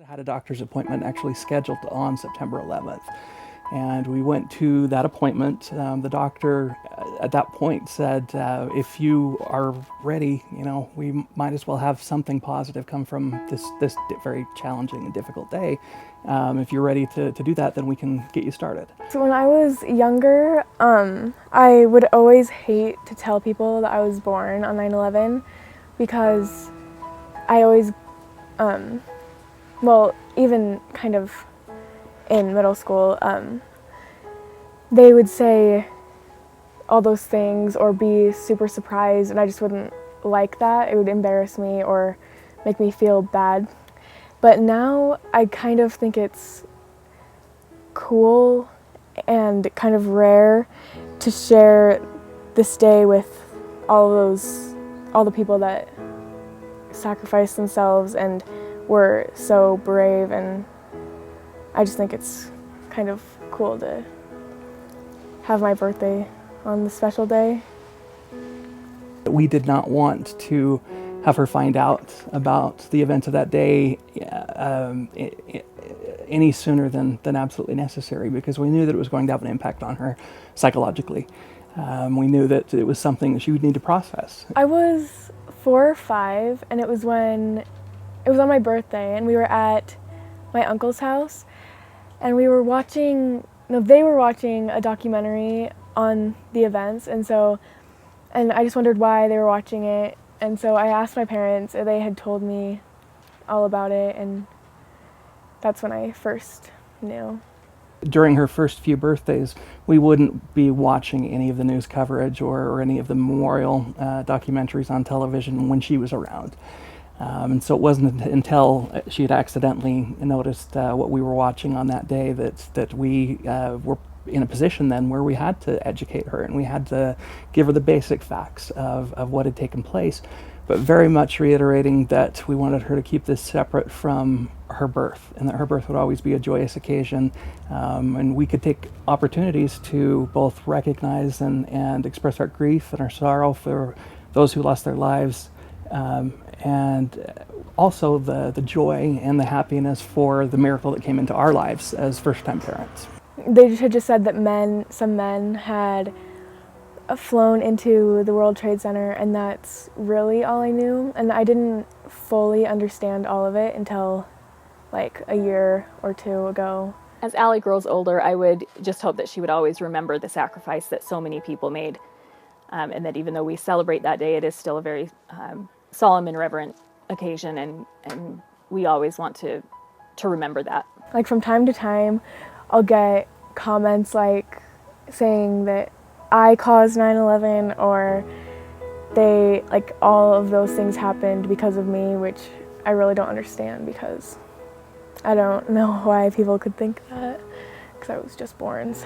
I had a doctor's appointment actually scheduled on September 11th, and we went to that appointment. The doctor at that point said, if you are ready, we might as well have something positive come from this very challenging and difficult day. If you're ready to do that, then we can get you started. So when I was younger, I would always hate to tell people that I was born on 9/11 because I always, well, even kind of in middle school, they would say all those things or be super surprised, and I just wouldn't like that. It would embarrass me or make me feel bad. But now I kind of think it's cool and kind of rare to share this day with all the people that sacrificed themselves and were so brave, and I just think it's kind of cool to have my birthday on this special day. We did not want to have her find out about the events of that day any sooner than absolutely necessary, because we knew that it was going to have an impact on her psychologically. We knew that it was something that she would need to process. I was 4 or 5, and it was on my birthday, and we were at my uncle's house, and they were watching a documentary on the events, and I just wondered why they were watching it, and so I asked my parents, and they had told me all about it, and that's when I first knew. During her first few birthdays, we wouldn't be watching any of the news coverage or any of the memorial documentaries on television when she was around. And so it wasn't until she had accidentally noticed what we were watching on that day that we were in a position then where we had to educate her, and we had to give her the basic facts of what had taken place, but very much reiterating that we wanted her to keep this separate from her birth, and that her birth would always be a joyous occasion, and we could take opportunities to both recognize and express our grief and our sorrow for those who lost their lives, and also the joy and the happiness for the miracle that came into our lives as first-time parents. They had just said that some men had flown into the World Trade Center, and that's really all I knew, and I didn't fully understand all of it until like a year or two ago. As Allie grows older, I would just hope that she would always remember the sacrifice that so many people made, and that even though we celebrate that day, it is still a very solemn and reverent occasion, and we always want to remember that. Like from time to time, I'll get comments like saying that I caused 9/11, or all of those things happened because of me, which I really don't understand, because I don't know why people could think that, because I was just born, so.